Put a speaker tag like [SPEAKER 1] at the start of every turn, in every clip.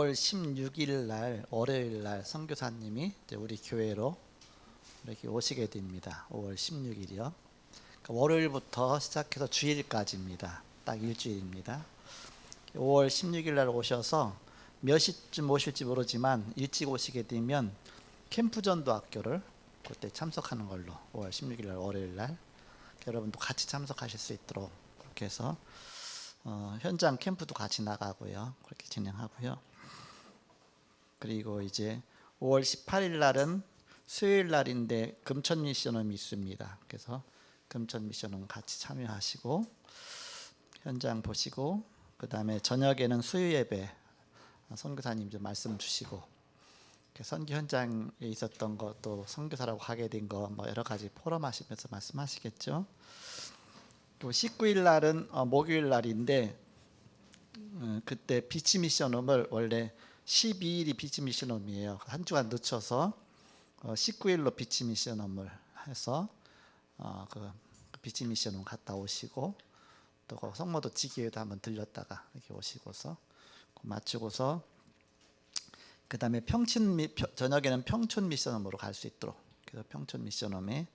[SPEAKER 1] 5월 16일 날 월요일 날 선교사님이 이제 우리 교회로 이렇게 오시게 됩니다. 5월 16일이요. 월요일부터 시작해서 주일까지입니다. 딱 일주일입니다. 5월 16일 날 오셔서 몇 시쯤 오실지 모르지만 일찍 오시게 되면 캠프전도 학교를 그때 참석하는 걸로 5월 16일 날 월요일 날 여러분도 같이 참석하실 수 있도록 그렇게 해서 현장 캠프도 같이 나가고요. 그렇게 진행하고요. 그리고 이제 5월 18일 날은 수요일 날인데 금천 미션홈이 있습니다. 그래서 금천 미션홈 같이 참여하시고 현장 보시고 그 다음에 저녁에는 수요 예배 선교사님 좀 말씀 주시고 선교 현장에 있었던 것도 선교사라고 하게 된 거 뭐 여러 가지 포럼하시면서 말씀하시겠죠. 또 19일 날은 목요일 날인데 그때 비치 미션홈을 원래 12일이 비치 미션홈이에요. 한 주간 늦춰서 19일로 비치 미션홈을 해서 그 비치 미션홈 갔다 오시고 또 성모도 지교회도 한번 들렸다가 이렇게 오시고서 마치고서 그 다음에 저녁에는 평촌 미션홈으로 갈 수 있도록 그래서 평촌 미션홈에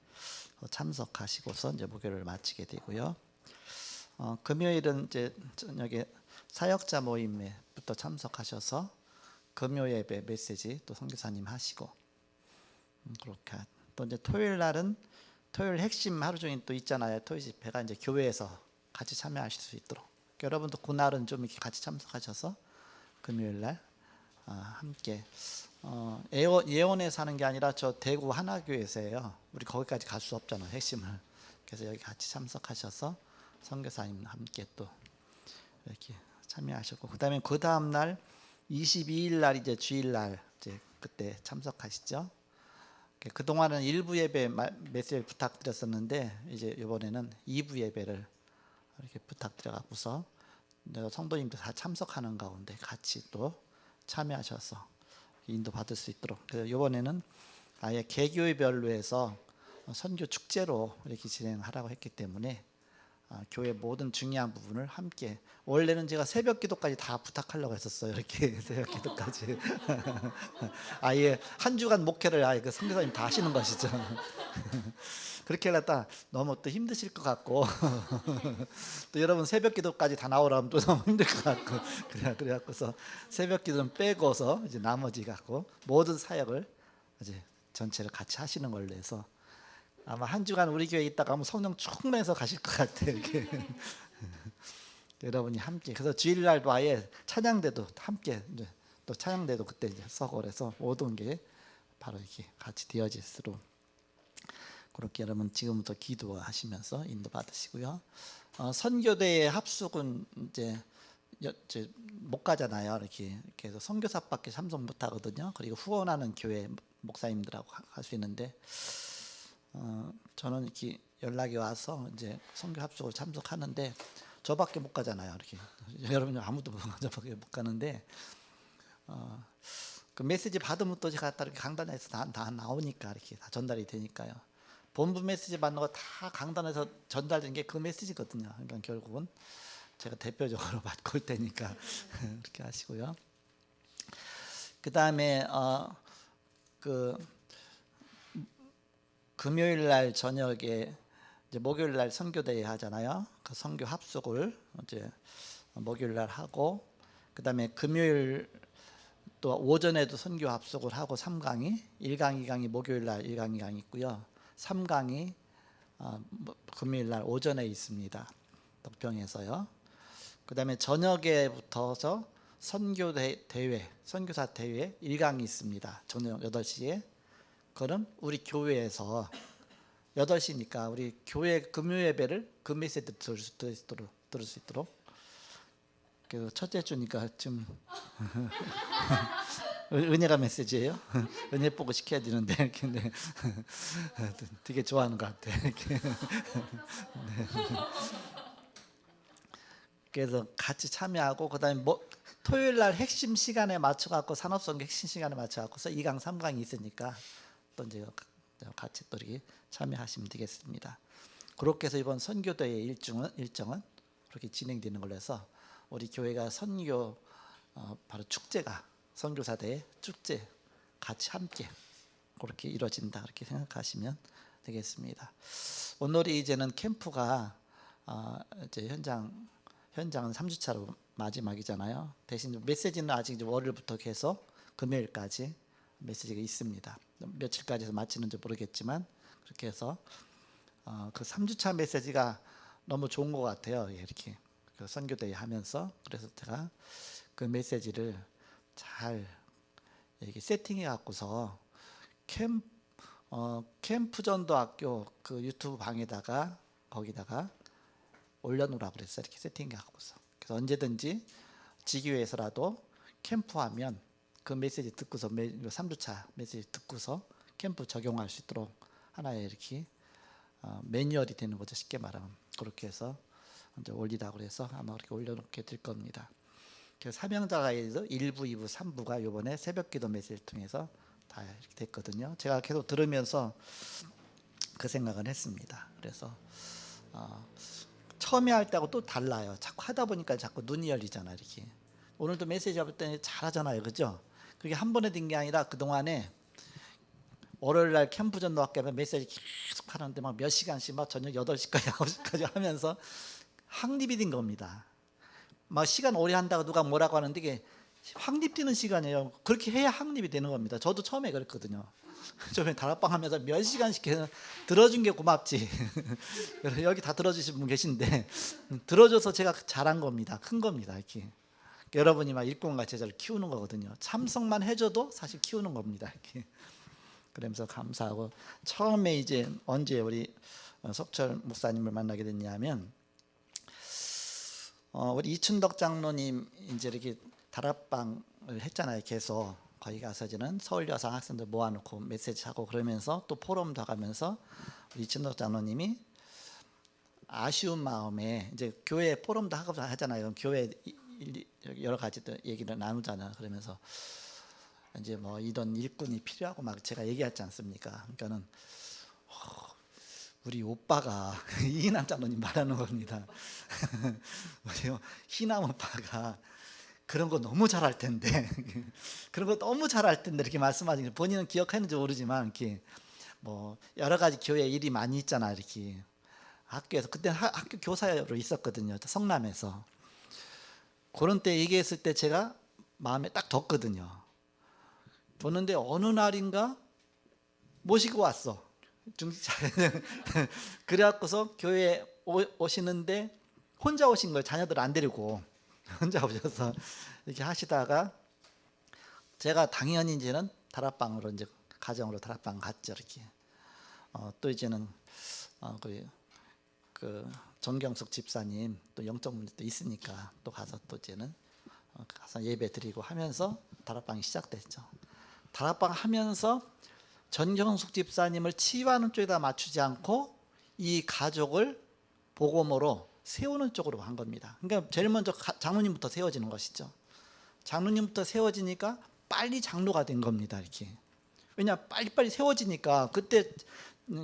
[SPEAKER 1] 참석하시고서 이제 목요일을 마치게 되고요. 금요일은 이제 저녁에 사역자 모임에부터 참석하셔서 금요 예배 메시지 또 선교사님 하시고 그렇게 또 이제 토요일 날은 토요일 핵심 하루 종일 또 있잖아요. 토요일 집회가 이제 교회에서 같이 참여하실 수 있도록 여러분도 그날은 좀 이렇게 같이 참석하셔서 금요일 날 함께 예원에 사는 게 아니라 저 대구 하나교회에서예요. 우리 거기까지 갈 수 없잖아요. 핵심을. 그래서 여기 같이 참석하셔서 선교사님 함께 또 이렇게 참여하셨고 그다음에 그 다음 날 22일 날 이제 주일 날 이제 그때 참석하시죠. 그 동안은 1부 예배 메시지를 부탁드렸었는데 이제 이번에는 2부 예배를 이렇게 부탁드려갖고서 성도님들 다 참석하는 가운데 같이 또 참여하셔서 인도 받을 수 있도록 그래서 이번에는 아예 개교회별로 해서 선교 축제로 이렇게 진행하라고 했기 때문에 교회 모든 중요한 부분을 함께 원래는 제가 새벽 기도까지 다 부탁하려고 했었어요. 이렇게 새벽 기도까지 아예 한 주간 목회를 아예 그 선교사님 다 하시는 것이죠. 그렇게 하려다 너무 또 힘드실 것 같고 또 여러분 새벽 기도까지 다 나오라면 또 너무 힘들 것 같고 그래갖고서 새벽 기도는 빼고서 이제 나머지 갖고 모든 사역을 이제 전체를 같이 하시는 걸로 해서 아마 한 주간 우리 교회에 있다가 아마 성령 충만해서 가실 것 같아요. 이렇게 여러분이 함께 그래서 주일날도 아예 찬양대도 함께 이제 또 찬양대도 그때 이제 서고 그래서 모든 게 바로 이렇게 같이 되어질수록 그렇게 여러분 지금부터 기도하시면서 인도 받으시고요. 선교대의 합숙은 이제 못 가잖아요. 이렇게 해서 선교사밖에 참석 못 하거든요. 그리고 후원하는 교회 목사님들하고 할 수 있는데 저는 이렇게 연락이 와서 이제 선교 합숙을 참석하는데 저밖에 못 가잖아요. 이렇게 여러분 아무도 저밖에 못 가는데 그 메시지 받으면 또 제가 이렇게 강단에서 다 나오니까 이렇게 다 전달이 되니까요. 본부 메시지 받는 거 다 강단에서 전달된 게 그 메시지거든요. 그러니까 결국은 제가 대표적으로 받고 올 테니까 그렇게 하시고요. 그 다음에 그 금요일 날 저녁에 이제 목요일 날 선교대회 하잖아요. 그 선교 합숙을 이제 목요일 날 하고 그다음에 금요일 또 오전에도 선교 합숙을 하고 3강이 1강 2강이 목요일 날 1강 2강이 있고요. 3강이 금요일 날 오전에 있습니다. 덕평에서요. 그다음에 저녁에 붙어서 선교사 대회 1강이 있습니다. 저녁 8시에 그럼 우리 교회에서 8시니까 우리 교회 금요 예배를 그 메시지 들을 수 있도록 그래서 첫째 주니까 좀 은혜가 메시지예요. 은혜 보고 시켜야 되는데 근데 되게 좋아하는 것 같아. 이렇게. 네. 그래서 같이 참여하고 그다음에 토요일 날 핵심 시간에 맞춰 갖고 산업선교 핵심 시간에 맞춰 갖고서 2강 3강이 있으니까 또 이제 같이 또 이렇게 참여하시면 되겠습니다. 그렇게 해서 이번 선교대의 일정은 그렇게 진행되는 걸로 해서 우리 교회가 선교 바로 축제가 선교사대회 축제 같이 함께 그렇게 이루어진다 그렇게 생각하시면 되겠습니다. 오늘이 이제는 캠프가 이제 현장은 3주차로 마지막이잖아요. 대신 메시지는 아직 이제 월요일부터 계속 금요일까지 메시지가 있습니다. 며칠까지 해서 마치는지 모르겠지만 그렇게 해서 그 3주차 메시지가 너무 좋은 것 같아요. 이렇게 그 선교대회 하면서. 그래서 제가 그 메시지를 잘 이렇게 세팅해 갖고서 캠프전도학교 그 유튜브 방에다가 거기다가 올려놓으라고 그랬어요. 이렇게 세팅해 갖고서. 그래서 언제든지 지교회에서라도 캠프하면 그 메시지 듣고서 3주차 메시지 듣고서 캠프 적용할 수 있도록 하나의 이렇게 매뉴얼이 되는 거죠. 쉽게 말하면 그렇게 해서 이제 올리라고 해서 아마 그렇게 올려놓게 될 겁니다. 그래서 사명자가이드 1부, 2부, 3부가 이번에 새벽기도 메시지를 통해서 다 이렇게 됐거든요. 제가 계속 들으면서 그 생각을 했습니다. 그래서 처음에 할 때하고 또 달라요. 자꾸 하다 보니까 자꾸 눈이 열리잖아. 이렇게 오늘도 메시지 할 때 잘하잖아요, 그죠? 그게 한 번에 된 게 아니라 그 동안에 월요일날 캠프 전도학교 하면 메시지 계속 하는데 막 몇 시간씩 막 저녁 8시까지 9시까지 하면서 확립이 된 겁니다. 막 시간 오래 한다고 누가 뭐라고 하는데 이게 확립되는 시간이에요. 그렇게 해야 확립이 되는 겁니다. 저도 처음에 그랬거든요. 처음에 다락방 하면서 몇 시간씩 해서 들어준 게 고맙지. 여기 다 들어주신 분 계신데 들어줘서 제가 잘한 겁니다. 큰 겁니다. 이렇게 여러분이 막 일꾼과 제자를 키우는 거거든요. 참석만 해줘도 사실 키우는 겁니다. 이렇게 그러면서 감사하고 처음에 이제 언제 우리 석철 목사님을 만나게 됐냐면 우리 이춘덕 장로님 이제 이렇게 다락방을 했잖아요. 계속 거기 가서 이제는 서울 여성 학생들 모아놓고 메시지 하고 그러면서 또 포럼도 하면서 우리 이춘덕 장로님이 아쉬운 마음에 이제 교회 포럼도 하고 하잖아요. 교회 여러 가지 얘기를 나누잖아요. 그러면서 이제 뭐 이런 일꾼이 필요하고 막 제가 얘기하지 않습니까? 그러니까는 우리 오빠가 이남 장로님 말하는 겁니다. 우리 희남 오빠가 그런 거 너무 잘할 텐데 그런 거 너무 잘할 텐데 이렇게 말씀하시는 게 본인은 기억하는지 모르지만 이렇게 뭐 여러 가지 교회 일이 많이 있잖아. 이렇게 학교에서 그때 학교 교사로 있었거든요. 성남에서. 그런 때 얘기했을 때 제가 마음에 딱 뒀거든요. 뒀는데 어느 날인가 모시고 왔어. 그래갖고서 교회에 오시는데 혼자 오신 거예요. 자녀들 안 데리고 혼자 오셔서 이렇게 하시다가 제가 당연히 이제는 다락방으로 이제 가정으로 다락방 갔죠. 이렇게 또 이제는 그 정경숙 집사님 또 영적 문제 또 있으니까 또 가서 또 이제는 가서 예배 드리고 하면서 다락방이 시작됐죠. 다락방 하면서 전경숙 집사님을 치유하는 쪽에다 맞추지 않고 이 가족을 복음으로 세우는 쪽으로 한 겁니다. 그러니까 제일 먼저 장로님부터 세워지는 것이죠. 장로님부터 세워지니까 빨리 장로가 된 겁니다. 이렇게. 왜냐 빨리빨리 세워지니까 그때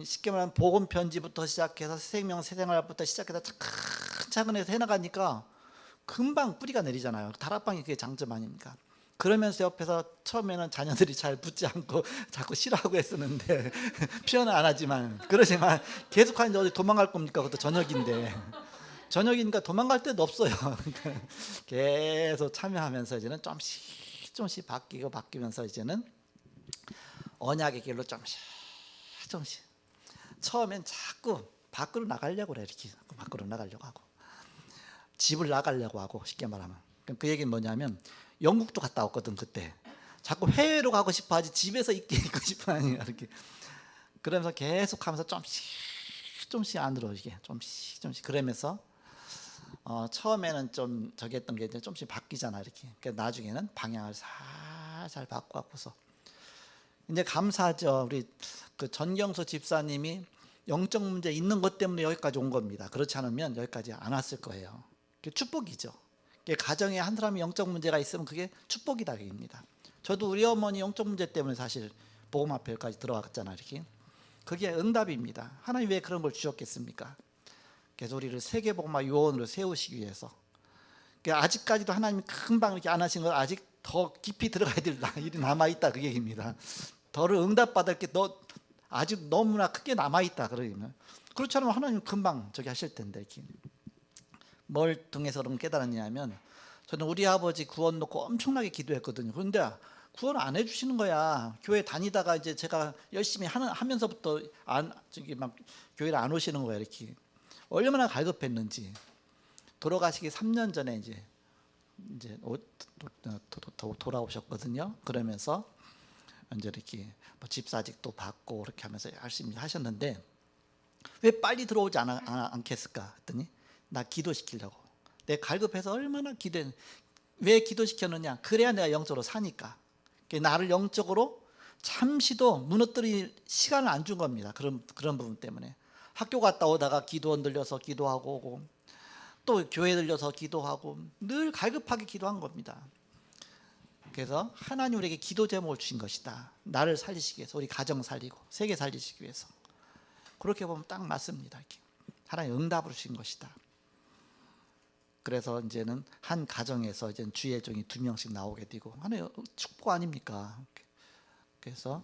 [SPEAKER 1] 쉽게 말하면 복음 편지부터 시작해서 생명 새생활부터 시작해서 차근차근 해서 해나가니까 금방 뿌리가 내리잖아요. 다락방이 그게 장점 아닙니까? 그러면서 옆에서 처음에는 자녀들이 잘 붙지 않고 자꾸 싫어하고 했었는데 표현은 안 하지만 그러지만 계속 하는데 어디 도망갈 겁니까? 그것도 저녁이니까 도망갈 데도 없어요. 계속 참여하면서 이제는 조금씩 바뀌면서 이제는 언약의 길로 조금씩 처음엔 자꾸 밖으로 나가려고 그래. 이렇게 밖으로 나가려고 하고 집을 나가려고 하고 쉽게 말하면 그 얘기는 뭐냐면 영국도 갔다 왔거든. 그때 자꾸 해외로 가고 싶어 하지 집에서 있고 싶어 하니 이렇게 그러면서 계속 하면서 조금씩 안으로 이게 조금씩 그러면서 처음에는 좀 저기 했던 게 이제 조금씩 바뀌잖아. 이렇게 그러니까 나중에는 방향을 살살 바꿔서 이제 감사하죠. 우리 그 전경수 집사님이 영적 문제 있는 것 때문에 여기까지 온 겁니다. 그렇지 않으면 여기까지 안 왔을 거예요. 그게 축복이죠. 가정에 한 사람이 영적 문제가 있으면 그게 축복이다 입니다. 저도 우리 어머니 영적 문제 때문에 사실 복음 앞에까지 들어왔잖아요. 이렇게 그게 응답입니다. 하나님 왜 그런 걸 주셨겠습니까? 그래서 우리를 세계복음화 요원으로 세우시기 위해서. 그러니까 아직까지도 하나님이 금방 이렇게 안 하신 건 아직 더 깊이 들어가야 될 일이 남아있다 그 얘기입니다. 더를 응답받을 게 너 아직 너무나 크게 남아있다 그러면, 그렇지 않으면 하나님 금방 저기 하실 텐데. 이렇게 뭘 통해서 그럼 깨달았냐면, 저는 우리 아버지 구원 놓고 엄청나게 기도했거든요. 그런데 구원 안 해주시는 거야. 교회 다니다가 이제 제가 열심히 하면서부터 저기 막 교회를 안 오시는 거야. 이렇게 얼마나 갈급했는지. 돌아가시기 3년 전에 이제 돌아오셨거든요. 그러면서 이제 이렇게 뭐 집사직도 받고 그렇게 하면서 열심히 하셨는데, 왜 빨리 들어오지 않겠을까 했더니, 나 기도시키려고. 내가 갈급해서 얼마나 왜 기도시켰느냐, 그래야 내가 영적으로 사니까. 나를 영적으로 잠시도 무너뜨릴 시간을 안 준 겁니다. 그런 부분 때문에. 학교 갔다 오다가 기도원 들려서 기도하고 오고, 또 교회 들려서 기도하고, 늘 갈급하게 기도한 겁니다. 그래서 하나님 우리에게 기도 제목을 주신 것이다. 나를 살리시기 위해서, 우리 가정 살리고 세계 살리시기 위해서. 그렇게 보면 딱 맞습니다. 이렇게 하나님 응답을 주신 것이다. 그래서 이제는 한 가정에서 이제 주의 종이 2명씩 나오게 되고, 하나님 축복 아닙니까? 그래서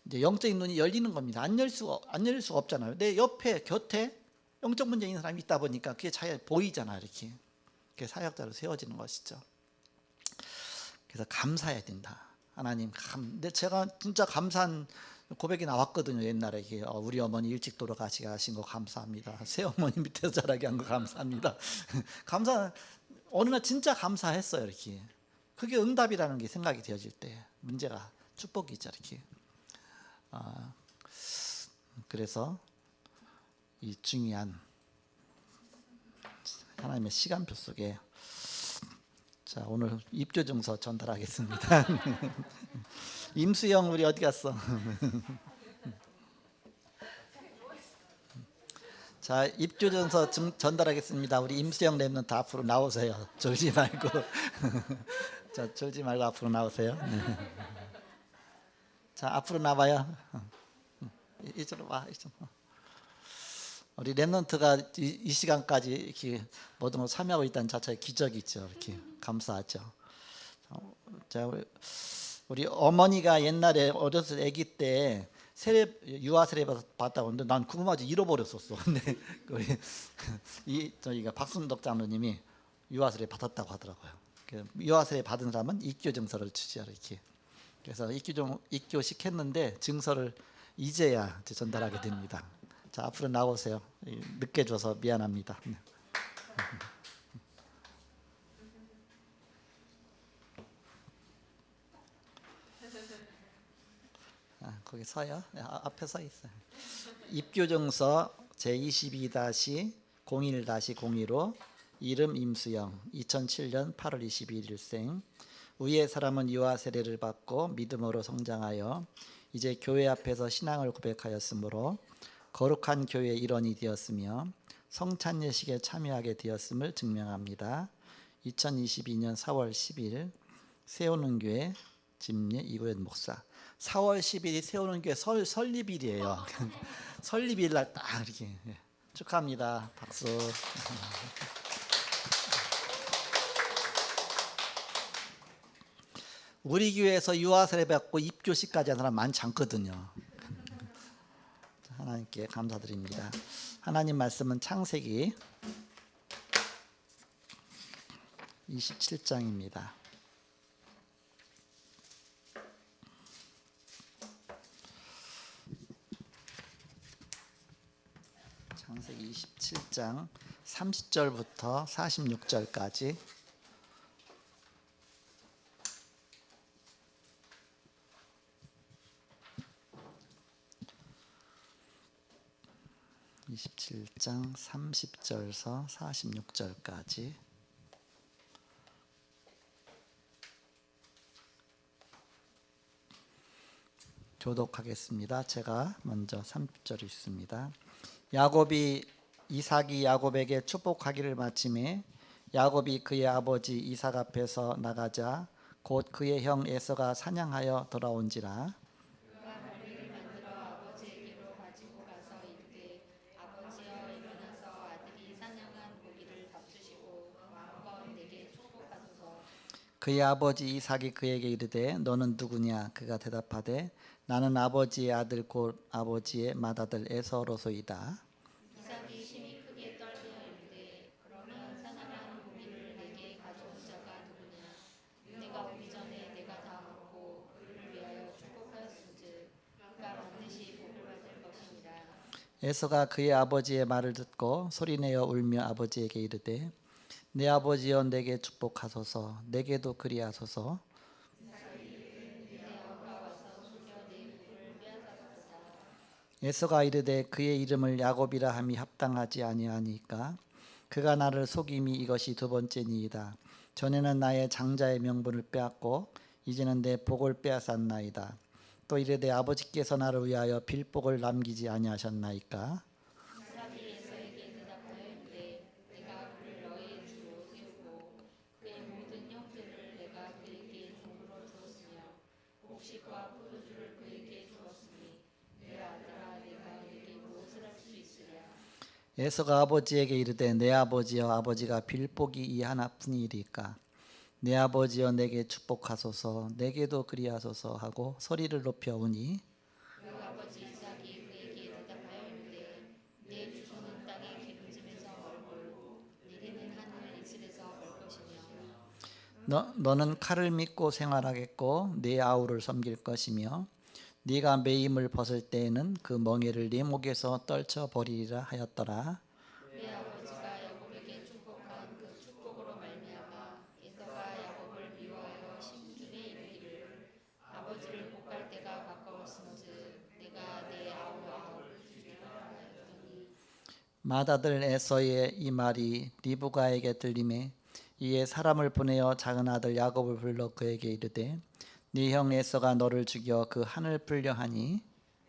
[SPEAKER 1] 이제 영적인 눈이 열리는 겁니다. 안 열릴 수가 없잖아요. 내 옆에 곁에 영적 문제 있는 사람이 있다 보니까 그게 잘 보이잖아요. 이렇게 그게 사역자로 세워지는 것이죠. 그래서 감사해야 된다. 하나님 근데 제가 진짜 감사한 고백이 나왔거든요. 옛날에 우리 어머니 일찍 돌아가시게 하신 거 감사합니다. 새어머니 밑에서 자라게 한 거 감사합니다. 어느 날 진짜 감사했어요. 이렇게 그게 응답이라는 게 생각이 되어질 때 문제가 축복이죠. 이렇게 그래서 이 중요한 하나님의 시간표 속에, 자, 오늘 입교증서 전달하겠습니다. 임수영 우리 어디 갔어? 자, 입교증서 전달하겠습니다. 우리 임수영 랩런트 앞으로 나오세요. 졸지 말고. 자, 졸지 말고 앞으로 나오세요. 자, 앞으로 나와요. 이쪽으로 와. 우리 랩런트가 이 시간까지 이렇게 모든 걸 참여하고 있다는 자체의 기적이죠. 이렇게 감사하죠. 자, 우리 어머니가 옛날에 어렸을 때 아기 때 유아 세례 받았다고 하는데, 난 궁금하지 잃어버렸었어. 근데 저희가 박순덕 장로님이 유아 세례 받았다고 하더라고요. 유아 세례 받은 사람은 입교 증서를 주죠. 이렇게. 그래서 입교 시켰는데 증서를 이제야 전달하게 됩니다. 자, 앞으로 나오세요. 늦게 줘서 미안합니다. 거기 서요. 앞에 서 있어요. 입교증서 제22-01-02로 이름 임수영, 2007년 8월 22일생. 위의 사람은 유아 세례를 받고 믿음으로 성장하여 이제 교회 앞에서 신앙을 고백하였으므로 거룩한 교회의 일원이 되었으며 성찬 예식에 참여하게 되었음을 증명합니다. 2022년 4월 10일 세우는 교회 집례 이구현 목사. 4월 10일이 세우는 교회 설립일이에요. 설립일 날 딱 이렇게 축하합니다. 박수. 우리 교회에서 유아 세례 받고 입교식까지 한 사람 많지 않거든요. 하나님께 감사드립니다. 하나님 말씀은 창세기 27장입니다. 창세기 27장 30절부터 46절까지. (27장) 30절에서 46절까지 교독하겠습니다. 제가 먼저 30절 있습니다. 이삭이 야곱에게 축복하기를 마침에 야곱이 그의 아버지 이삭 앞에서 나가자 곧 그의 형 에서가 사냥하여 돌아온지라. 그의 아버지 이삭이 그에게 이르되 너는 누구냐? 그가 대답하되 나는 아버지의 아들 곧 아버지의 맏아들 에서로소이다.
[SPEAKER 2] 이삭이 심히 크게 떨며 이르되 그러면 사냥한 고기를 내게 가져온 자가 누구냐? 내가 오기 전에 내가 다 먹고 그를 위하여 축복하였은즉 그가 반드시 복을 받을 것이니라.
[SPEAKER 1] 에서가 그의 아버지의 말을 듣고 소리내어 울며 아버지에게 이르되 내 아버지여 내게 축복하소서 내게도 그리하소서. 에서가 이르되 그의 이름을 야곱이라 함이 합당하지 아니하니까 그가 나를 속임이 이것이 두 번째니이다. 전에는 나의 장자의 명분을 빼앗고 이제는 내 복을 빼앗았나이다. 또 이르되 아버지께서 나를 위하여 빌복을 남기지 아니하셨나이까.
[SPEAKER 2] 이삭이 에서에게 대답하여 이르되 내가 그를 너의 주로 세우고 그의 모든 형들을 내가 그에게 종으로 주었으며 곡식과 포도주를 그에게 주었으니 내 아들아 내가 그에게 무엇을 할 수 있으랴.
[SPEAKER 1] 에서가 아버지에게 이르되 내 아버지여 아버지가 빌복이 이 하나뿐이리까 내 아버지여 내게 축복하소서 내게도 그리하소서 하고 소리를 높여 우니
[SPEAKER 2] 그 아버지 이삭이 그에게 대답하여 이르되 내 주소는 땅의 기름짐에서 멀고 내게는 하늘 이슬에서 멀 것이며
[SPEAKER 1] 너는 칼을 믿고 생활하겠고 네 아우를 섬길 것이며 네가 매임을 벗을 때에는 그 멍에를 네 목에서 떨쳐 버리리라 하였더라.
[SPEAKER 2] 내 아버지가 야곱에게 축복한 그 축복으로 말미암아 에서가 야곱을 미워하여 심중에 이르기를 아버지를 복할 때가 가까웠은즉 내가 내 아우를 죽이라 하였더니
[SPEAKER 1] 맏아들 에서의 이 말이 리브가에게 들리매 이에 사람을 보내어 작은 아들 야곱을 불러 그에게 이르되 네 형 에서가 너를 죽여 그 한을 풀려 하니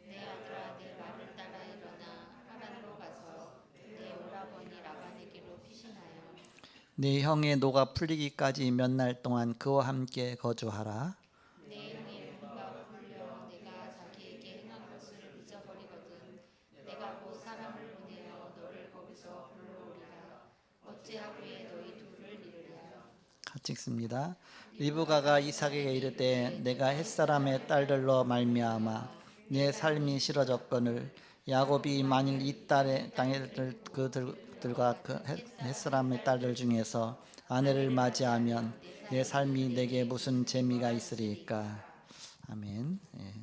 [SPEAKER 2] 내 아들아 내 말을 따라 일어나 하란으로 가서 내 오라버니 라반에게로 피신하여
[SPEAKER 1] 네 형의 노가 풀리기까지 몇 날 동안 그와 함께 거주하라.
[SPEAKER 2] 내 형의 노가 풀려 내가 자기에게 행한 것을 잊어버리거든 내가 곧 사람을 보내어 너를 거기서 불러오리라. 어찌하기에 너희 둘을 잃으랴.
[SPEAKER 1] 같이 읽습니다. 리브가가 이삭에게 이르되 내가 햇사람의 딸들로 말미암아 내 삶이 싫어졌거늘 야곱이 만일 이 딸의 땅의 그들과 그 햇사람의 딸들 중에서 아내를 맞이하면 내 삶이 내게 무슨 재미가 있으리까. 아멘. 예.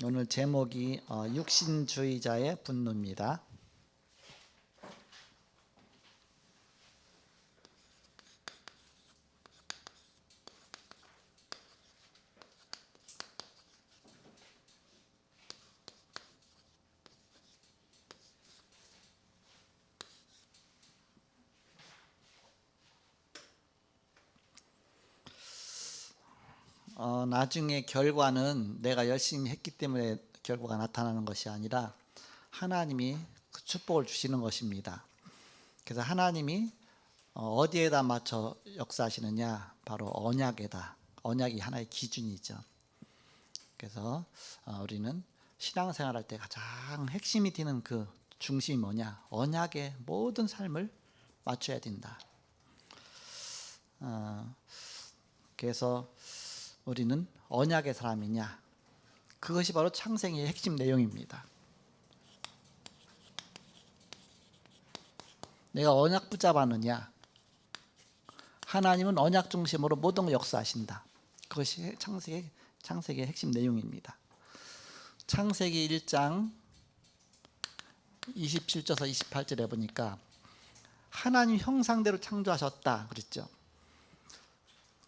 [SPEAKER 1] 오늘 제목이 육신주의자의 분노입니다. 나중에 결과는 내가 열심히 했기 때문에 결과가 나타나는 것이 아니라 하나님이 그 축복을 주시는 것입니다. 그래서 하나님이 어디에다 맞춰 역사하시느냐? 바로 언약에다. 언약이 하나의 기준이죠. 그래서 우리는 신앙생활할 때 가장 핵심이 되는 그 중심이 뭐냐? 언약의 모든 삶을 맞춰야 된다. 그래서 우리는 언약의 사람이냐? 그것이 바로 창세기의 핵심 내용입니다. 내가 언약 붙잡았느냐? 하나님은 언약 중심으로 모든 걸 역사하신다. 그것이 창세기의 핵심 내용입니다. 창세기 1장 27절에서 28절에 보니까 하나님 형상대로 창조하셨다 그랬죠.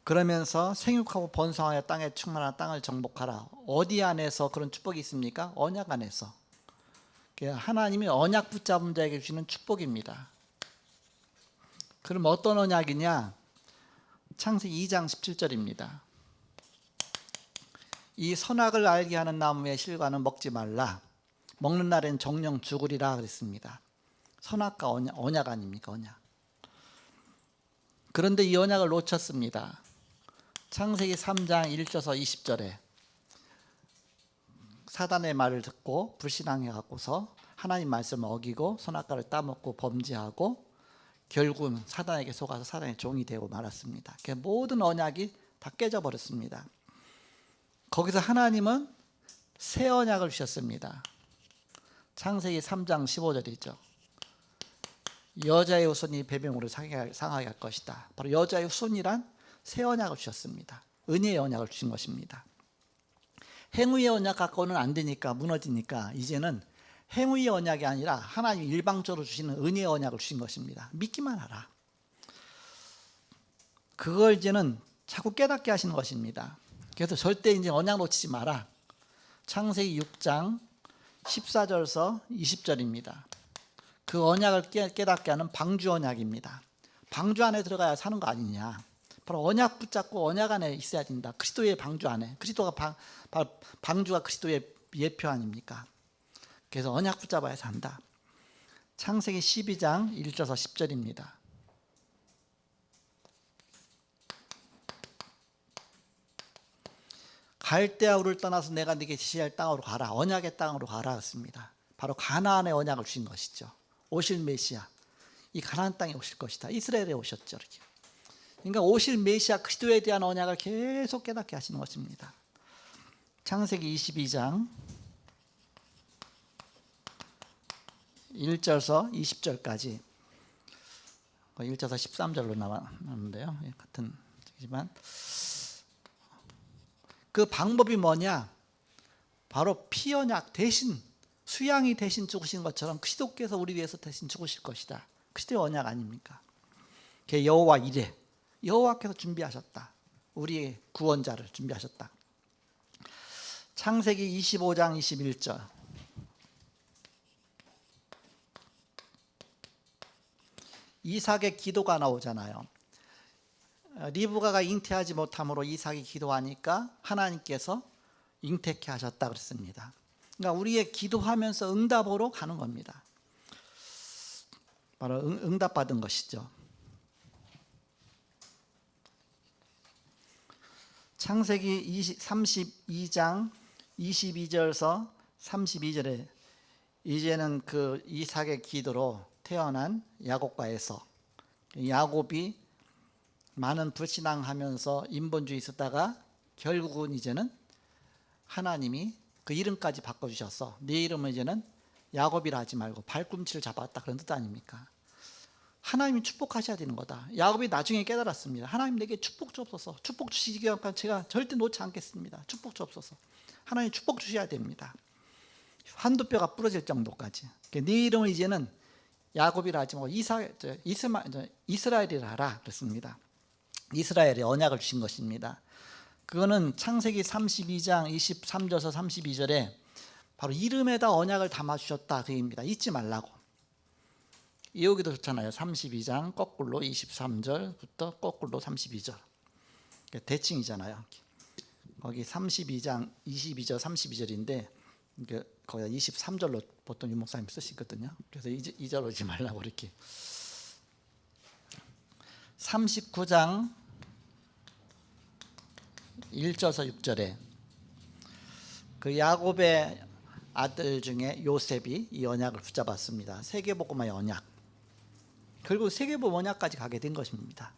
[SPEAKER 1] 그러면서 생육하고 번성하여 땅에 충만한 땅을 정복하라. 어디 안에서 그런 축복이 있습니까? 언약 안에서. 하나님이 언약 붙잡은 자에게 주시는 축복입니다. 그럼 어떤 언약이냐? 창세기 2장 17절입니다. 이 선악을 알게 하는 나무의 실과는 먹지 말라. 먹는 날엔 정령 죽으리라 그랬습니다. 선악과 언약 아닙니까? 언약. 그런데 이 언약을 놓쳤습니다. 창세기 3장 1절에서 20절에 사단의 말을 듣고 불신앙해 갖고서 하나님 말씀을 어기고 선악과를 따먹고 범죄하고 결국은 사단에게 속아서 사단의 종이 되고 말았습니다. 모든 언약이 다 깨져버렸습니다. 거기서 하나님은 새 언약을 주셨습니다. 창세기 3장 15절이죠. 여자의 후손이 배병으로 상하게 할 것이다. 바로 여자의 후손이란 새 언약을 주셨습니다. 은혜의 언약을 주신 것입니다. 행위의 언약 갖고는 안 되니까, 무너지니까 이제는 행위의 언약이 아니라 하나님이 일방적으로 주시는 은혜의 언약을 주신 것입니다. 믿기만 하라. 그걸 이제는 자꾸 깨닫게 하시는 것입니다. 그래서 절대 이제 언약 놓치지 마라. 창세기 6장 14절서 20절입니다. 그 언약을 깨닫게 하는 방주 언약입니다. 방주 안에 들어가야 사는 거 아니냐. 바로 언약 붙잡고 언약 안에 있어야 된다. 그리스도의 방주 안에. 그리스도가 방주가 그리스도의 예표 아닙니까? 그래서 언약 붙잡아야 산다. 창세기 12장 1절에서 10절입니다. 갈대아 우를 떠나서 내가 네게 지시할 땅으로 가라. 언약의 땅으로 가라 했습니다. 바로 가나안의 언약을 주신 것이죠. 오실 메시아, 이 가나안 땅에 오실 것이다. 이스라엘에 오셨죠. 이렇게. 그러니까 오실 메시아 그리스도에 대한 언약을 계속 깨닫게 하시는 것입니다. 창세기 22장 1절에서 20절까지 1절에서 13절로 나왔는데요. 같은 책이지만 그 방법이 뭐냐? 바로 피언약 대신 수양이 대신 죽으신 것처럼 그리스도께서 우리 위해서 대신 죽으실 것이다. 그리스도의 언약 아닙니까? 그게 여호와 이레, 여호와께서 준비하셨다. 우리의 구원자를 준비하셨다. 창세기 25장 21절 이삭의 기도가 나오잖아요. 리브가가 잉태하지 못함으로 이삭이 기도하니까 하나님께서 잉태케 하셨다 그랬습니다. 그러니까 우리의 기도하면서 응답으로 가는 겁니다. 바로 응답받은 것이죠. 창세기 32장 22절에서 32절에 이제는 그 이삭의 기도로 태어난 야곱과 에서, 야곱이 많은 불신앙하면서 인본주의 있었다가 결국은 이제는 하나님이 그 이름까지 바꿔주셔서 네 이름은 이제는 야곱이라 하지 말고 발꿈치를 잡았다 그런 뜻 아닙니까? 하나님이 축복하셔야 되는 거다. 야곱이 나중에 깨달았습니다. 하나님 내게 축복 주옵소서. 축복 주시기 위해서 제가 절대 놓지 않겠습니다. 축복 주옵소서. 하나님 축복 주셔야 됩니다. 한두 뼈가 부러질 정도까지. 네 이름을 이제는 야곱이라 하지 말고 이스라엘이라 하라 그랬습니다. 이스라엘의 언약을 주신 것입니다. 그거는 창세기 32장 23절에서 32절에 바로 이름에다 언약을 담아주셨다 그 얘기입니다. 잊지 말라고. 여기도 좋잖아요. 32장 거꾸로 23절부터 거꾸로 32절. 대칭이잖아요. 거기 32장 22절 32절인데 거기 23절로 보통 유목사님 쓰시거든요. 그래서 이 절 오지 말라고 이렇게. 39장 1절에서 6절에 그 야곱의 아들 중에 요셉이 이 언약을 붙잡았습니다. 세계복음화의 언약. 결국 세계복음 언약까지 가게 된 것입니다.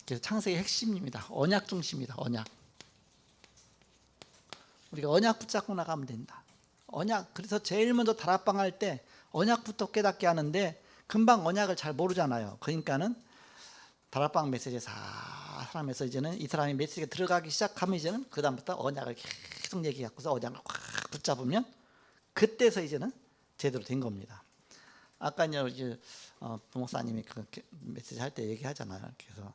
[SPEAKER 1] 그래서 창세기의 핵심입니다. 언약 중심이다. 언약. 우리가 언약 붙잡고 나가면 된다. 언약. 그래서 제일 먼저 다락방 할 때 언약부터 깨닫게 하는데 금방 언약을 잘 모르잖아요. 그러니까는 다락방 메시지 사람에서 이제는 이 사람이 메시지가 들어가기 시작하면 이제는 그 다음부터 언약을 계속 얘기하고서 언약을 확 붙잡으면 그때서 이제는 제대로 된 겁니다. 아까 이제 부목사님이 그 메시지 할 때 얘기하잖아요. 그래서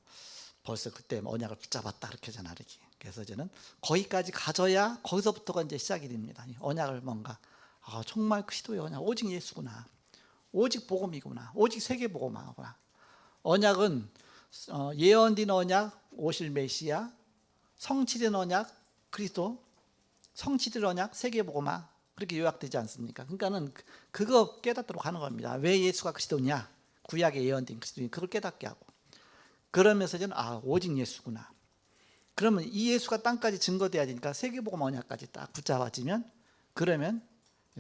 [SPEAKER 1] 벌써 그때 언약을 붙잡았다 그렇게 하잖아요. 이렇게. 그래서 이제는 거기까지 가져야 거기서부터가 이제 시작이 됩니다. 언약을 뭔가 정말 그리스도의 언약, 오직 예수구나, 오직 복음이구나, 오직 세계 복음하구나. 언약은 예언된 언약, 오실 메시아, 성취된 언약, 그리스도, 성취된 언약, 세계 복음화 그렇게 요약되지 않습니까? 그러니까는 그거 깨닫도록 하는 겁니다. 왜 예수가 그리스도냐? 구약에 예언된 그리스도인 그걸 깨닫게 하고 그러면서 저는 오직 예수구나. 그러면 이 예수가 땅까지 증거돼야 되니까 세계복음 언약까지 딱 붙잡아지면 그러면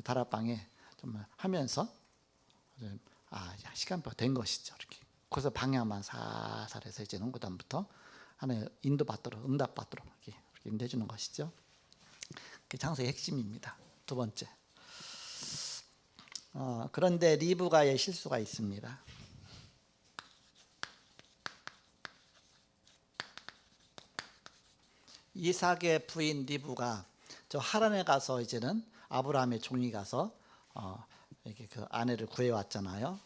[SPEAKER 1] 다락방에 정말 하면서 시간표가 된 것이죠. 이렇게. 그래서 방향만 살살해서 이제는 그다음부터 하나의 인도받도록 응답받도록 이렇게 인도해주는 것이죠. 그게 창세의 핵심입니다. 두 번째. 그런데 리브가의 실수가 있습니다. 이삭의 부인 리브가 저 하란에 가서 이제는 아브라함의 종이 가서 이렇게 그 아내를 구해왔잖아요.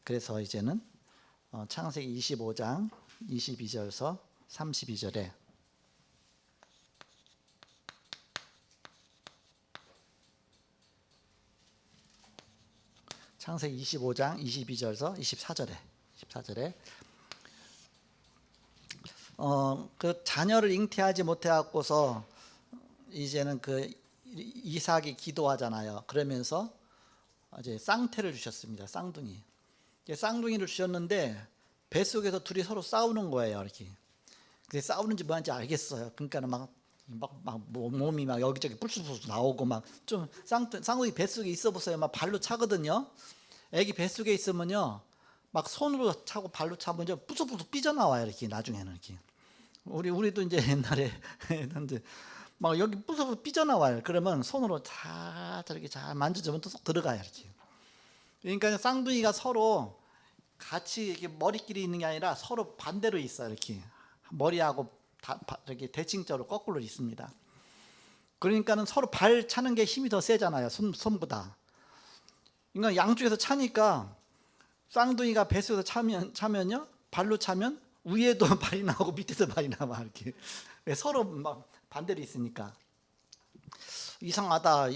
[SPEAKER 1] 그래서 이제는 창세기 25장 22절서 32절에 창세기 25장 22절서 24절에 그 자녀를 잉태하지 못해 갖고서 이제는 그 이삭이 기도하잖아요. 그러면서 이제 쌍태를 주셨습니다. 쌍둥이. 쌍둥이를 주셨는데 뱃속에서 둘이 서로 싸우는 거예요. 이렇게. 근데 싸우는지 뭐하는지 알겠어요. 그러니까는 막 몸이 막 여기저기 뿔뿔뿔 나오고 막 좀 쌍둥이 뱃속에 있어 보세요. 막 발로 차거든요. 애기 뱃속에 있으면요. 막 손으로 차고 발로 차면 뿌석뿌석 삐져나와요. 이렇게 나중에는 이렇게. 우리도 이제 옛날에 했는데 막 여기 뿌석뿌석 삐져나와요. 그러면 손으로 이렇게 잘 만져주면 또 쏙 들어가요. 이렇게. 그러니까 쌍둥이가 서로 같이 이렇게 머리끼리 있는 게 아니라 서로 반대로 있어요. 이렇게 머리하고 이렇게 대칭적으로 거꾸로 있습니다. 그러니까는 서로 발 차는 게 힘이 더 세잖아요. 손보다. 그러니까 양쪽에서 차니까 쌍둥이가 뱃속에서 차면요, 발로 차면 위에도 발이 나오고 밑에도 발이 나와 이렇게. 서로 막 반대로 있으니까 이상하다.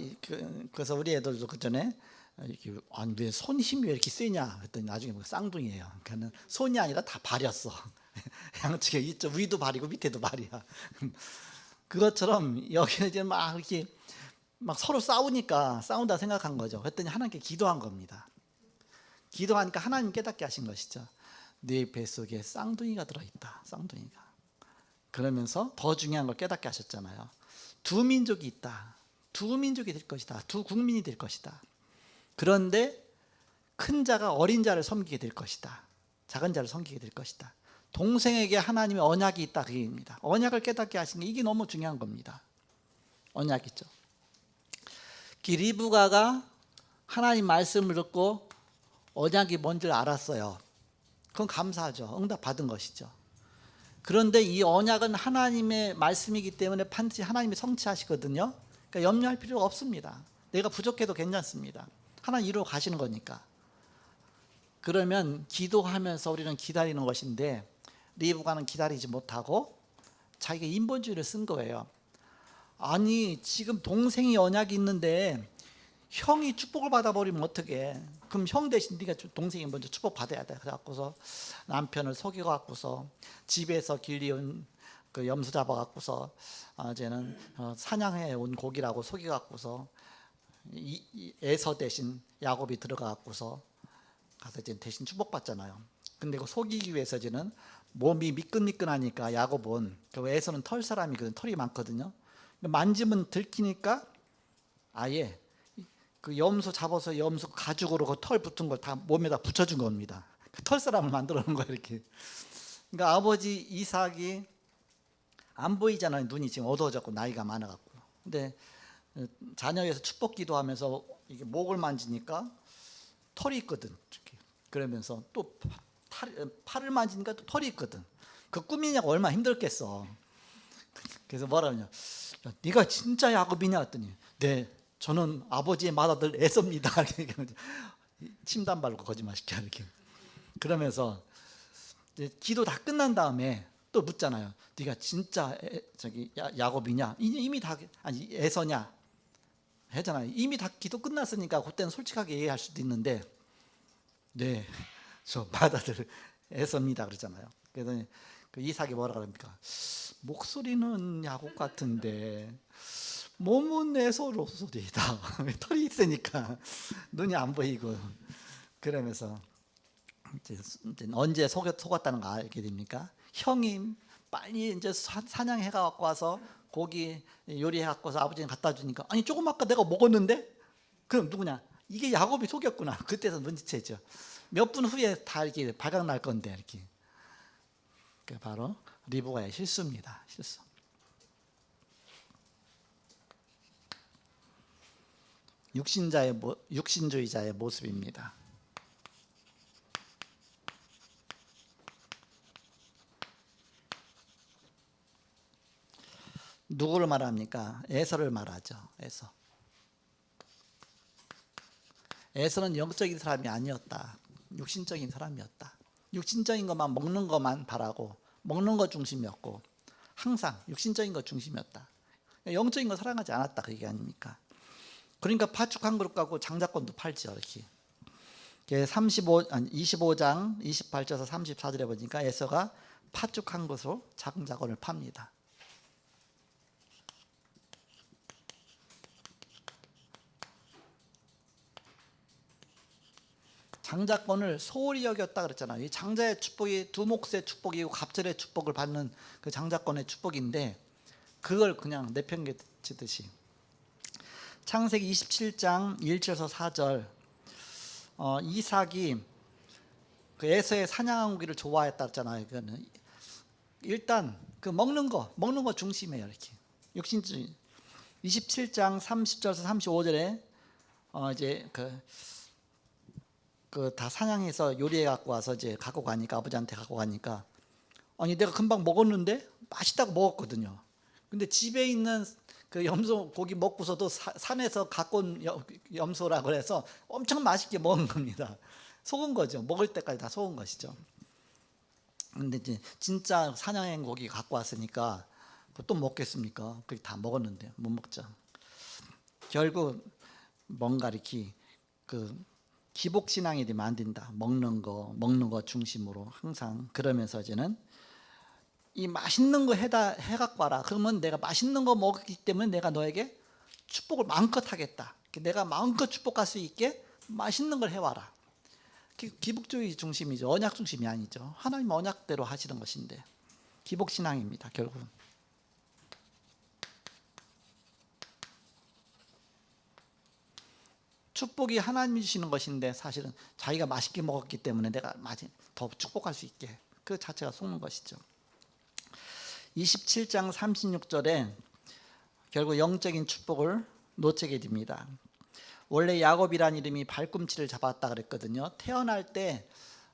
[SPEAKER 1] 그래서 우리 애들도 그 전에 이렇게 아니 왜 손 힘이 왜 이렇게 세냐 했더니 나중에 보니까 쌍둥이에요. 그러니까는 손이 아니라 다 발이었어. 양쪽에 이쪽 위도 발이고 밑에도 발이야. 그것처럼 여기는 이제 막 이렇게 막 서로 싸운다 생각한 거죠. 그랬더니 하나님께 기도한 겁니다. 기도하니까 하나님 깨닫게 하신 것이죠. 네 뱃속에 쌍둥이가 들어있다. 쌍둥이가. 그러면서 더 중요한 걸 깨닫게 하셨잖아요. 두 민족이 있다. 두 민족이 될 것이다. 두 국민이 될 것이다. 그런데 큰 자가 어린 자를 섬기게 될 것이다. 작은 자를 섬기게 될 것이다. 동생에게 하나님의 언약이 있다. 그 얘기입니다. 언약을 깨닫게 하신 게 이게 너무 중요한 겁니다. 언약이죠. 리브가가 하나님 말씀을 듣고 언약이 뭔지를 알았어요. 그건 감사하죠. 응답 받은 것이죠. 그런데 이 언약은 하나님의 말씀이기 때문에 반드시 하나님이 성취하시거든요. 그러니까 염려할 필요가 없습니다. 내가 부족해도 괜찮습니다. 하나님 이루어 가시는 거니까. 그러면 기도하면서 우리는 기다리는 것인데 리브가는 기다리지 못하고 자기가 인본주의를 쓴 거예요. 아니 지금 동생이 언약이 있는데 형이 축복을 받아버리면 어떡해. 그럼 형 대신 네가 동생이 먼저 축복받아야 돼. 그래갖고서 남편을 속여갖고서 집에서 길리온 그 염소 잡아갖고서 이제는 사냥해 온 고기라고 속여갖고서 에서 대신 야곱이 들어가갖고서 가서 이제 대신 축복받잖아요. 근데 그 속이기 위해서 이제는 몸이 미끈미끈하니까 야곱은 그 에서는 털 사람이거든. 털이 많거든요. 만지면 들키니까 아예 그 염소 잡아서 염소 가죽으로 그 털 붙은 걸 다 몸에다 붙여준 겁니다. 털 사람을 만들어 놓은 거예요. 이렇게. 그러니까 아버지 이삭이 안 보이잖아요. 눈이 지금 어두워졌고 나이가 많아갖고. 근데 자녀에서 축복 기도하면서 이게 목을 만지니까 털이 있거든. 이렇게. 그러면서 또 팔을 만지니까 또 털이 있거든. 그 꾸미냐고 얼마나 힘들겠어. 그래서 뭐라 그러냐. 네가 진짜 야곱이냐 했더니 네. 저는 아버지의 맏아들 에서입니다. 침도 안 바르고 거짓말 시켜 이렇게. 그러면서 이제 기도 다 끝난 다음에 또 묻잖아요. 네가 진짜 야곱이냐? 이미 다 아니 에서냐? 했잖아요. 이미 다 기도 끝났으니까 그때는 솔직하게 얘기할 수도 있는데 네, 저 맏아들 에서입니다. 그러잖아요. 그래서 그 이삭이 뭐라 그럽니까? 목소리는 야곱 같은데 몸은 에서로 소리다. 털이 있으니까 눈이 안 보이고. 그러면서 이제 언제 속았다는 거 알게 됩니까? 형이 빨리 이제 사냥해 갖고 와서 고기 요리해 갖고서 아버지는 갖다 주니까 아니 조금 아까 내가 먹었는데 그럼 누구냐? 이게 야곱이 속였구나. 그때서 눈치채죠. 몇 분 후에 다 이렇게 발각 날 건데 이렇게. 그 바로 리브가의 실수입니다. 실수. 육신주의자의 모습입니다. 누구를 말합니까? 에서를 말하죠. 에서. 에서는 영적인 사람이 아니었다. 육신적인 사람이었다. 육신적인 것만 먹는 것만 바라고 먹는 것 중심이었고 항상 육신적인 것 중심이었다. 영적인 거 사랑하지 않았다 그 얘기 아닙니까? 그러니까 파죽 한 그릇 갖고 장자권도 팔죠. 이렇게. 25장 28절에서 34절에 보니까 에서가 파죽 한 그릇으로 장자권을 팝니다. 장자권을 소홀히 여겼다 그랬잖아요. 이 장자의 축복이 두목세의 축복이고 갑절의 축복을 받는 그 장자권의 축복인데 그걸 그냥 내팽개치듯이. 창세기 27장 1절에서 4절 이삭이 그 에서의 사냥한 고기를 좋아했다 했잖아요. 그거는 일단 그 먹는 거 중심이에요. 이렇게 육신주의. 27장 30절에서 35절에 이제 그 다 사냥해서 요리해 갖고 와서 이제 갖고 가니까 아버지한테 갖고 가니까 아니 내가 금방 먹었는데 맛있다고 먹었거든요. 근데 집에 있는 그 염소 고기 먹고서도 산에서 갖고 온 염소라고 해서 엄청 맛있게 먹은 겁니다. 속은 거죠. 먹을 때까지 다 속은 것이죠. 근데 이제 진짜 사냥한 고기 갖고 왔으니까 또 먹겠습니까? 그게 다 먹었는데 못 먹죠. 결국 뭔가 이렇게 그 기복신앙이 되면 안 된다. 먹는 거 중심으로 항상. 그러면서 이제는 이 맛있는 거 해갖고 와라. 그러면 내가 맛있는 거 먹기 때문에 내가 너에게 축복을 마음껏 하겠다. 내가 마음껏 축복할 수 있게 맛있는 걸 해와라. 기복주의 중심이죠. 언약 중심이 아니죠. 하나님 언약대로 하시는 것인데 기복신앙입니다. 결국은. 축복이 하나님이 주시는 것인데 사실은 자기가 맛있게 먹었기 때문에 내가 더 축복할 수 있게 그 자체가 속는 것이죠. 27장 36절에 결국 영적인 축복을 놓치게 됩니다. 원래 야곱이란 이름이 발꿈치를 잡았다 그랬거든요. 태어날 때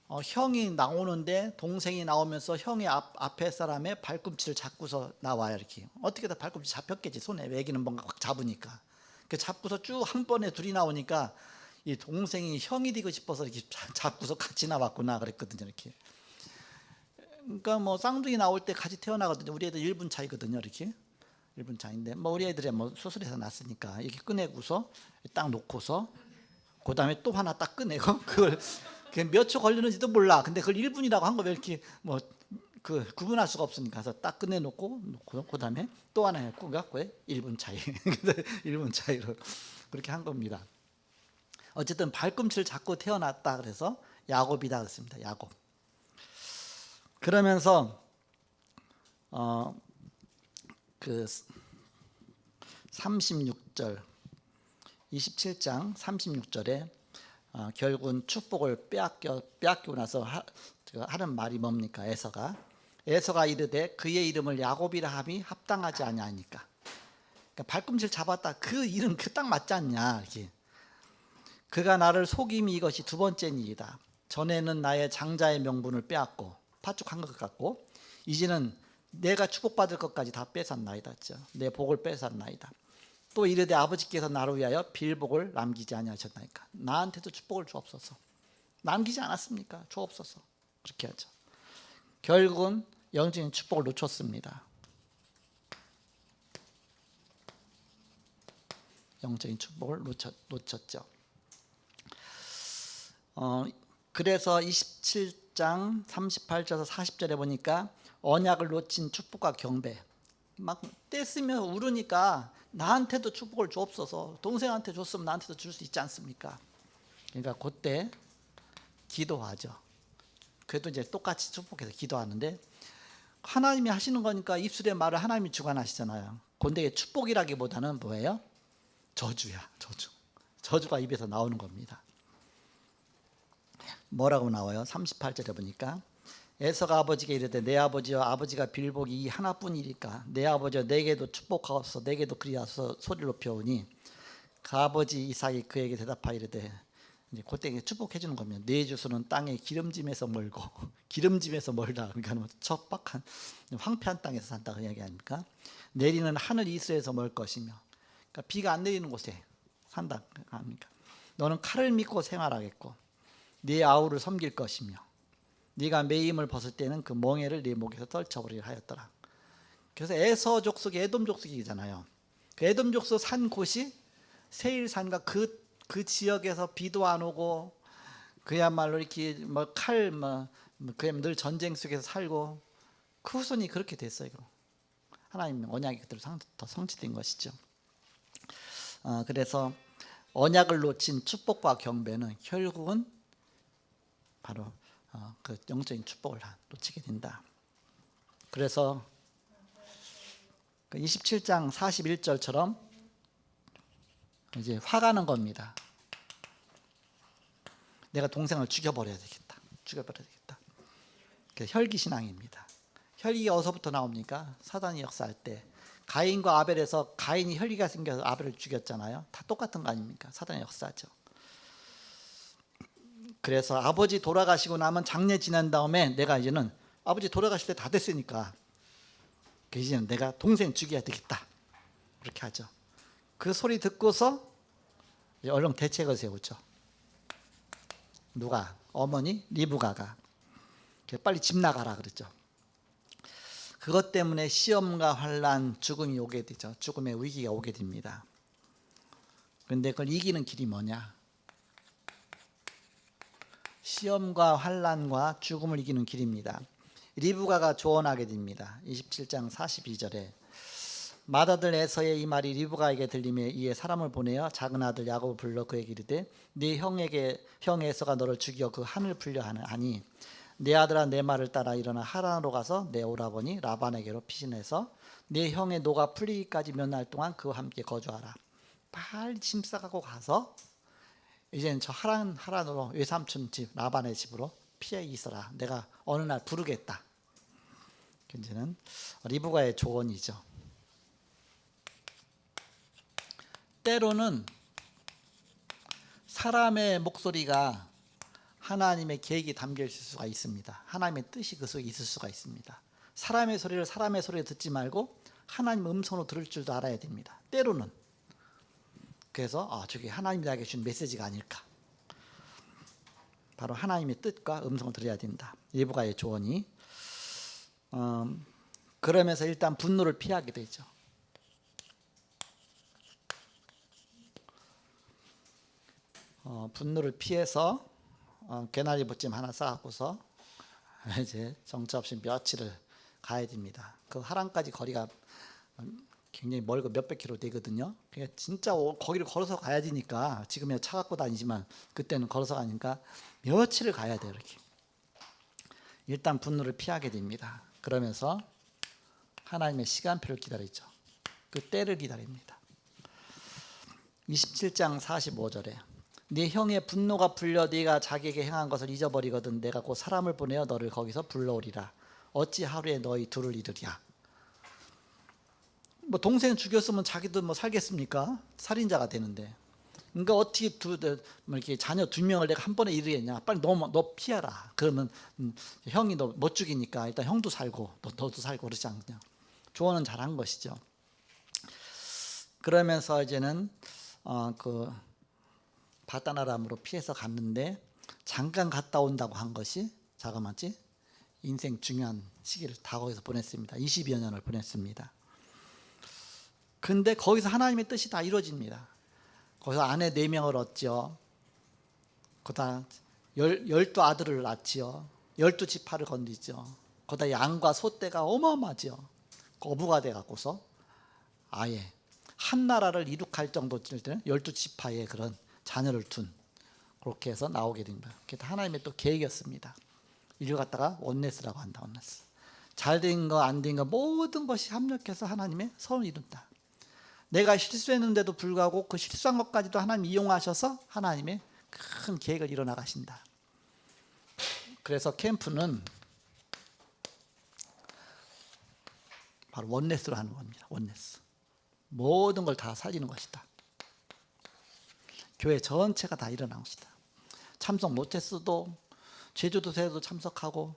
[SPEAKER 1] 형이 나오는데 동생이 나오면서 형의 앞에 사람의 발꿈치를 잡고서 나와요. 이렇게 어떻게든 발꿈치 잡혔겠지. 손에 외기는 뭔가 확 잡으니까. 그 잡고서 쭉 한 번에 둘이 나오니까 이 동생이 형이 되고 싶어서 이렇게 잡고서 같이 나왔구나 그랬거든요. 이렇게. 그러니까 뭐 쌍둥이 나올 때 같이 태어나거든요. 우리 애들 1분 차이거든요. 이렇게 1분 차인데 뭐 우리 애들이 뭐 수술해서 났으니까 이렇게 꺼내고서 딱 놓고서 그 다음에 또 하나 딱 꺼내고 그걸 몇 초 걸리는지도 몰라. 근데 그걸 1분이라고 한 거 왜 이렇게 뭐 그 구분할 수가 없으니까 그래서 딱 꺼내놓고 그 다음에 또 하나 해갖고 1분 차이 1분 차이로 그렇게 한 겁니다. 어쨌든 발꿈치를 잡고 태어났다 그래서 야곱이다 그랬습니다. 야곱. 그러면서 그 36절 27장 36절에 결국은 축복을 빼앗기고 나서 하는 말이 뭡니까? 에서가 이르되 그의 이름을 야곱이라 함이 합당하지 아니하니까. 그러니까 발꿈치를 잡았다. 그 이름 딱 맞지 않냐 이렇게. 그가 나를 속임이 이것이 두 번째 일이다. 전에는 나의 장자의 명분을 빼앗고 파죽한 것 같고 이제는 내가 축복받을 것까지 다 뺏었나이다. 내 복을 뺏었나이다. 또 이르되 아버지께서 나를 위하여 빌복을 남기지 아니하셨나이까. 나한테도 축복을 주옵소서. 남기지 않았습니까? 주옵소서. 그렇게 하죠. 결국은 영적인 축복을 놓쳤습니다. 영적인 축복을 놓쳤죠. 그래서 27장 38절에서 40절에 보니까 언약을 놓친 축복과 경배. 막 떼쓰며 울으니까 나한테도 축복을 주옵소서. 동생한테 줬으면 나한테도 줄 수 있지 않습니까? 그러니까 그때 기도하죠. 그래도 이제 똑같이 축복해서 기도하는데 하나님이 하시는 거니까 입술의 말을 하나님이 주관하시잖아요. 근데 축복이라기보다는 뭐예요? 저주야. 저주. 저주가 입에서 나오는 겁니다. 뭐라고 나와요? 38절에 보니까 에서가 아버지께 이르되 내 아버지여 아버지가 빌복이 이 하나뿐이니까 내 아버지여 내게도 축복하옵소서 내게도 그리하소서 소리를 높여오니 그 아버지 이삭이 그에게 대답하여 이르되 이제 그때 축복해 주는 겁니다. 내 주소는 땅의 기름짐에서 멀고 기름짐에서 멀다. 그러니까 척박한 황폐한 땅에서 산다 그 이야기 아닙니까? 내리는 하늘 이스에서 멀 것이며 그러니까 비가 안 내리는 곳에 산다 아닙니까? 너는 칼을 믿고 생활하겠고 네 아우를 섬길 것이며 네가 매임을 벗을 때는 그 멍에를 네 목에서 떨쳐버리려 하였더라. 그래서 에서 족속이 에돔 족속이잖아요. 그 에돔 족속 산 곳이 세일산과 그 지역에서 비도 안 오고 그야말로 이렇게 그야말로 늘 전쟁 속에서 살고 그 후손이 그렇게 됐어요. 하나님의 언약이 그대로 더 성취된 것이죠. 그래서 언약을 놓친 축복과 경배는 결국은 바로 그 영적인 축복을 놓치게 된다. 그래서 27장 41절처럼 이제 화가 난 겁니다. 내가 동생을 죽여버려야 되겠다. 그 혈기 신앙입니다. 혈기가 어디서부터 나옵니까? 사단이 역사할 때 가인과 아벨에서 가인이 혈기가 생겨서 아벨을 죽였잖아요. 다 똑같은 거 아닙니까? 사단의 역사죠. 그래서 아버지 돌아가시고 나면 장례 지난 다음에 내가 이제는 아버지 돌아가실 때 다 됐으니까 이제는 내가 동생 죽여야 되겠다. 그렇게 하죠. 그 소리 듣고서 얼른 대책을 세우죠. 누가? 어머니 리브가가 빨리 집 나가라 그러죠. 그것 때문에 시험과 환난, 죽음이 오게 되죠. 죽음의 위기가 오게 됩니다. 그런데 그걸 이기는 길이 뭐냐? 시험과 환난과 죽음을 이기는 길입니다. 리브가가 조언하게 됩니다. 27장 42절에 맏아들 에서의 이 말이 리브가에게 들리며 이에 사람을 보내어 작은 아들 야곱을 불러 그에게 이르되 네 형 에서가 너를 죽여 그 한을 풀려 하니 내 아들아 내 말을 따라 일어나 하란으로 가서 내 오라버니 라반에게로 피신해서 내 형의 노가 풀리기까지 몇 날 동안 그와 함께 거주하라. 빨리 짐 싸가고 가서 이제는 저 하란으로 외삼촌 집 라반의 집으로 피해 있어라. 내가 어느 날 부르겠다. 이제는 리브가의 조언이죠. 때로는 사람의 목소리가 하나님의 계획이 담겨 있을 수가 있습니다. 하나님의 뜻이 그 속에 있을 수가 있습니다. 사람의 소리를 듣지 말고 하나님 음성으로 들을 줄도 알아야 됩니다. 때로는. 그래서 저게 하나님이 나에게 준 메시지가 아닐까. 바로 하나님의 뜻과 음성을 들어야 된다. 리브가의 조언이. 그러면서 일단 분노를 피하게 되죠. 분노를 피해서 개나리 봇짐 하나 싸갖고서 이제 정처 없이 며칠을 가야 됩니다. 그 하란까지 거리가 굉장히 멀고 몇백 킬로 되거든요. 그러니까 진짜 거기를 걸어서 가야 되니까 지금이야 차 갖고 다니지만 그때는 걸어서 가니까 며칠을 가야 돼요. 이렇게 일단 분노를 피하게 됩니다. 그러면서 하나님의 시간표를 기다리죠. 그 때를 기다립니다. 27장 45절에 네 형의 분노가 풀려 네가 자기에게 행한 것을 잊어버리거든 내가 곧 사람을 보내어 너를 거기서 불러오리라. 어찌 하루에 너희 둘을 이르랴. 동생 죽였으면 자기도 살겠습니까? 살인자가 되는데. 그러니까 어떻게 이렇게 자녀 2명을 내가 한 번에 이르겠냐. 빨리 너 피하라. 그러면 형이 너 못 죽이니까 일단 형도 살고 너도 살고 그러지 않냐. 조언은 잘한 것이죠. 그러면서 이제는 그 바다나람으로 피해서 갔는데 잠깐 갔다 온다고 한 것이 자그마치 인생 중요한 시기를 다 거기서 보냈습니다. 20여 년을 보냈습니다. 근데 거기서 하나님의 뜻이 다 이루어집니다. 거기서 아내 4명을 얻죠. 거기다 12 아들을 낳지요. 12지파를 건드리죠. 거기다 양과 소떼가 어마어마하죠. 어부가 돼갖고서 아예 한 나라를 이룩할 정도 될 때는 12지파의 그런 자녀를 둔 그렇게 해서 나오게 됩니다. 그게 하나님의 또 계획이었습니다. 이를 갖다가 원네스라고 한다. 원네스. 잘된 거 안 된 거 모든 것이 합력해서 하나님의 선을 이룬다. 내가 실수했는데도 불구하고 그 실수한 것까지도 하나님 이용하셔서 하나님의 큰 계획을 이뤄나가신다. 그래서 캠프는 바로 원네스로 하는 겁니다. 원네스. 모든 걸 다 살리는 것이다. 교회 전체가 다 일어난 것이다. 참석 못했어도 제주도에서도 참석하고,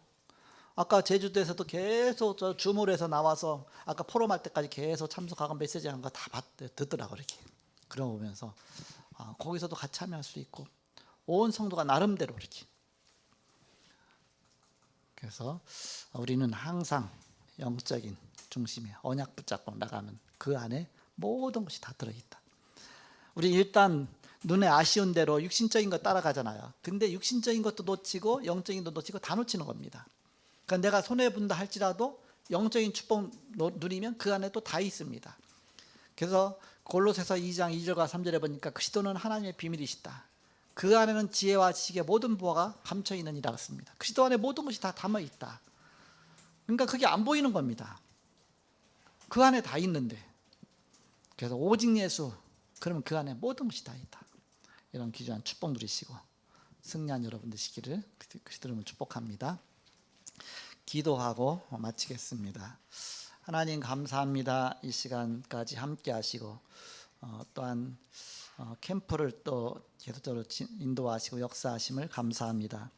[SPEAKER 1] 아까 제주도에서도 계속 저 줌으로 나와서 아까 포럼할 때까지 계속 참석하고 메시지하는 거 다 듣더라고. 이렇게 그러 보면서 거기서도 같이 참여할 수 있고, 온 성도가 나름대로 이렇게. 그래서 우리는 항상 영적인 중심에 언약 붙잡고 나가면 그 안에 모든 것이 다 들어있다. 우리 일단 눈에 아쉬운 대로 육신적인 거 따라가잖아요. 근데 육신적인 것도 놓치고 영적인 것도 놓치고 다 놓치는 겁니다. 그러니까 내가 손해본다 할지라도 영적인 축복 누리면 그 안에 또 다 있습니다. 그래서 골로새서 2장 2절과 3절에 보니까 그리스도는 하나님의 비밀이시다. 그 안에는 지혜와 지식의 모든 보화가 감춰 있느니라 했습니다. 그리스도 안에 모든 것이 다 담아 있다. 그러니까 그게 안 보이는 겁니다. 그 안에 다 있는데. 그래서 오직 예수, 그러면 그 안에 모든 것이 다 있다. 이런 귀중한 축복 누리시고 승리한 여러분 되시기를 그리스도로 축복합니다. 기도하고 마치겠습니다. 하나님 감사합니다. 이 시간까지 함께 하시고 또한 캠프를 또 계속적으로 인도하시고 역사하심을 감사합니다.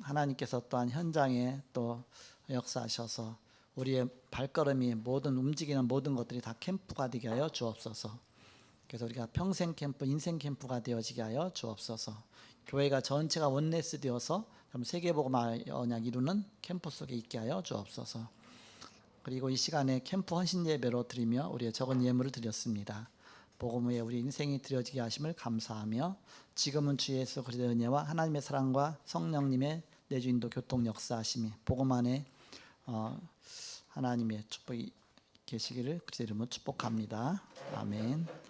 [SPEAKER 1] 하나님께서 또한 현장에 또 역사하셔서 우리의 발걸음이 모든 움직이는 모든 것들이 다 캠프가 되게 하여 주옵소서. 그래서 우리가 평생 캠프, 인생 캠프가 되어지게 하여 주옵소서. 교회가 전체가 원네스 되어서 세계복음화 언약 이루는 캠프 속에 있게 하여 주옵소서. 그리고 이 시간에 캠프 헌신 예배로 드리며 우리의 적은 예물을 드렸습니다. 복음 후에 우리 인생이 드려지게 하심을 감사하며 지금은 주 예수 그리스도의 은혜와 하나님의 사랑과 성령님의 내주인도 교통 역사하심이 복음 안에 하나님의 축복이 계시기를 그리스도 이름으로 축복합니다. 아멘.